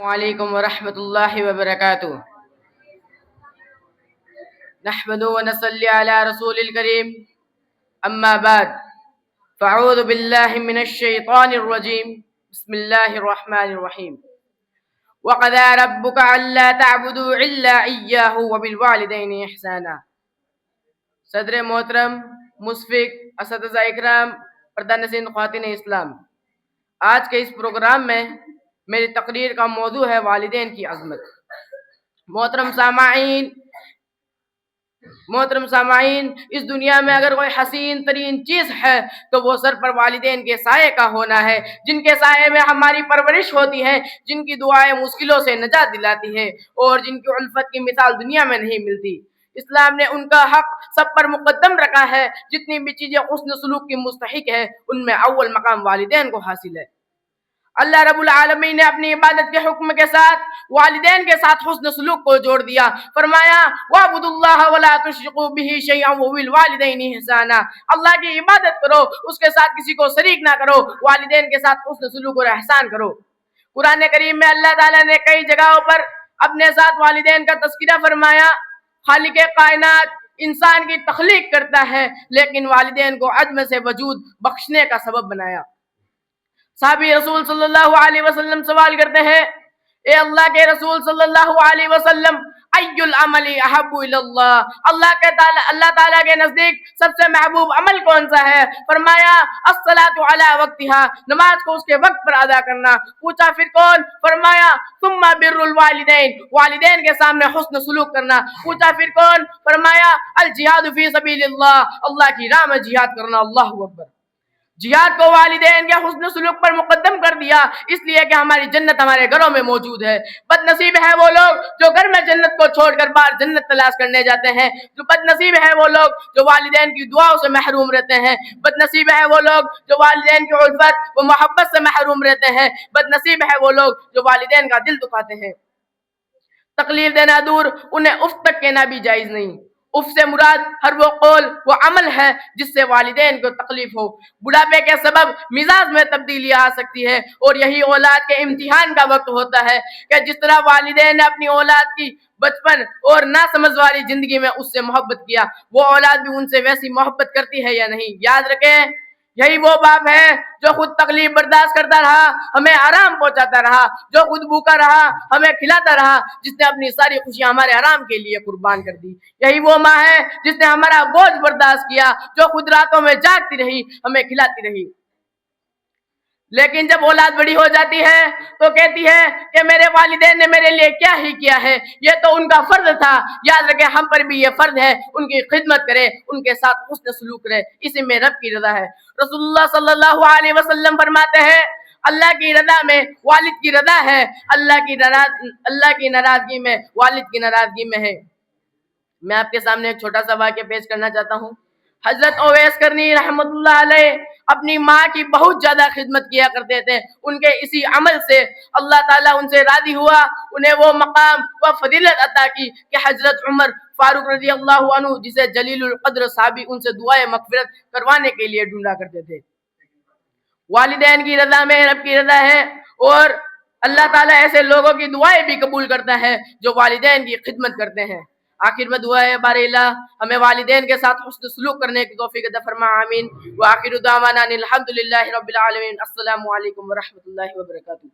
وعلیکم ورحمۃ اللہ وبرکاتہ۔ نحمد و نصلی علی رسول الکریم، اما بعد فاعوذ باللہ من الشیطان الرجیم، بسم اللہ الرحمن الرحیم۔ وَقَضَىٰ رَبُّكَ أَلَّا تَعْبُدُوا إِلَّا إِيَّاهُ وَبِالْوَالِدَيْنِ إِحْسَانًا۔ صدر محترم، مشفق، اساتذہ اکرام، پردہ نشین خواتین اسلام، آج کے اس پروگرام میں میری تقریر کا موضوع ہے والدین کی عظمت۔ محترم سامعین، اس دنیا میں اگر کوئی حسین ترین چیز ہے تو وہ سر پر والدین کے سائے کا ہونا ہے، جن کے سائے میں ہماری پرورش ہوتی ہے، جن کی دعائیں مشکلوں سے نجات دلاتی ہے اور جن کی الفت کی مثال دنیا میں نہیں ملتی۔ اسلام نے ان کا حق سب پر مقدم رکھا ہے۔ جتنی بھی چیزیں حسن سلوک کی مستحق ہے، ان میں اول مقام والدین کو حاصل ہے۔ اللہ رب العالمین نے اپنی عبادت کے حکم کے ساتھ والدین کے ساتھ حسن سلوک کو جوڑ دیا۔ فرمایا وَاعْبُدُوا اللَّهَ وَلَا تُشْرِكُوا بِهِ شَيْئًا وَبِالْوَالِدَيْنِ إِحْسَانًا۔ اللہ کی عبادت کرو، اس کے ساتھ کسی کو شریک نہ کرو، والدین کے ساتھ حسن سلوک اور احسان کرو۔ قرآن کریم میں اللہ تعالیٰ نے کئی جگہوں پر اپنے ساتھ والدین کا تذکرہ فرمایا۔ خالق کائنات انسان کی تخلیق کرتا ہے، لیکن والدین کو عدم سے وجود بخشنے کا سبب بنایا۔ صحابی رسول صلی اللہ علیہ وسلم سوال کرتے ہیں، اے اللہ کے رسول صلی اللہ علیہ وسلم، ای العمل احب الی اللہ، اللہ تعالیٰ کے نزدیک سب سے محبوب عمل کون سا ہے؟ فرمایا الصلاۃ علی وقتها، نماز کو اس کے وقت پر ادا کرنا۔ پوچھا پھر کون؟ فرمایا ثم بر الوالدین، والدین کے سامنے حسن سلوک کرنا۔ پوچھا پھر کون؟ فرمایا الجہاد فی سبیل اللہ، اللہ کی راہ میں جہاد کرنا۔ اللہ اکبر۔ جہاد کو والدین کے حسن سلوک پر مقدم کر دیا، اس لیے کہ ہماری جنت ہمارے گھروں میں موجود ہے۔ بد نصیب ہے وہ لوگ جو گھر میں جنت کو چھوڑ کر باہر جنت تلاش کرنے جاتے ہیں۔ جو بد نصیب ہے وہ لوگ جو والدین کی دعاؤں سے محروم رہتے ہیں۔ بد نصیب ہے وہ لوگ جو والدین کی الفت و محبت سے محروم رہتے ہیں۔ بد نصیب ہے وہ لوگ جو والدین کا دل دکھاتے ہیں۔ تقلیل دینا دور، انہیں اف تک کہنا بھی جائز نہیں۔ اف سے مراد ہر وہ قول و عمل ہے جس سے والدین کو تکلیف ہو۔ بڑھاپے کے سبب مزاج میں تبدیلی آ سکتی ہے، اور یہی اولاد کے امتحان کا وقت ہوتا ہے کہ جس طرح والدین نے اپنی اولاد کی بچپن اور ناسمجھ والی زندگی میں اس سے محبت کیا، وہ اولاد بھی ان سے ویسی محبت کرتی ہے یا نہیں؟ یاد رکھیں، یہی وہ باپ ہے جو خود تکلیف برداشت کرتا رہا، ہمیں آرام پہنچاتا رہا، جو خود بھوکا رہا، ہمیں کھلاتا رہا، جس نے اپنی ساری خوشیاں ہمارے آرام کے لیے قربان کر دی۔ یہی وہ ماں ہے جس نے ہمارا بوجھ برداشت کیا، جو خود راتوں میں جاگتی رہی، ہمیں کھلاتی رہی۔ لیکن جب اولاد بڑی ہو جاتی ہے تو کہتی ہے کہ میرے والدین نے میرے لیے کیا ہی کیا ہے، یہ تو ان کا فرض تھا۔ یاد رکھیں، ہم پر بھی یہ فرض ہے، ان کی خدمت کرے، ان کے ساتھ حسن سلوک کرے، اسی میں رب کی رضا ہے۔ رسول اللہ صلی اللہ علیہ وسلم فرماتے ہیں اللہ کی رضا میں والد کی رضا ہے، اللہ کی ناراضگی میں والد کی ناراضگی میں ہے۔ میں آپ کے سامنے ایک چھوٹا سا واقعہ پیش کرنا چاہتا ہوں۔ حضرت اویس کرنی رحمۃ اللہ علیہ اپنی ماں کی بہت زیادہ خدمت کیا کرتے تھے۔ ان کے اسی عمل سے اللہ تعالیٰ ان سے راضی ہوا، انہیں وہ مقام و فضیلت عطا کی کہ حضرت عمر فاروق رضی اللہ عنہ، جسے جلیل القدر صحابی، ان سے دعائے مغفرت کروانے کے لیے ڈھونڈا کرتے تھے۔ والدین کی رضا میں رب کی رضا ہے، اور اللہ تعالیٰ ایسے لوگوں کی دعائیں بھی قبول کرتا ہے جو والدین کی خدمت کرتے ہیں۔ آخر میں دعا ہے بار الہ ہمیں والدین کے ساتھ حسن سلوک کرنے کی توفیق عطا فرما، آمین۔ وآخر دعوانا الحمدللہ رب العالمین۔ السلام علیکم ورحمۃ اللہ وبرکاتہ۔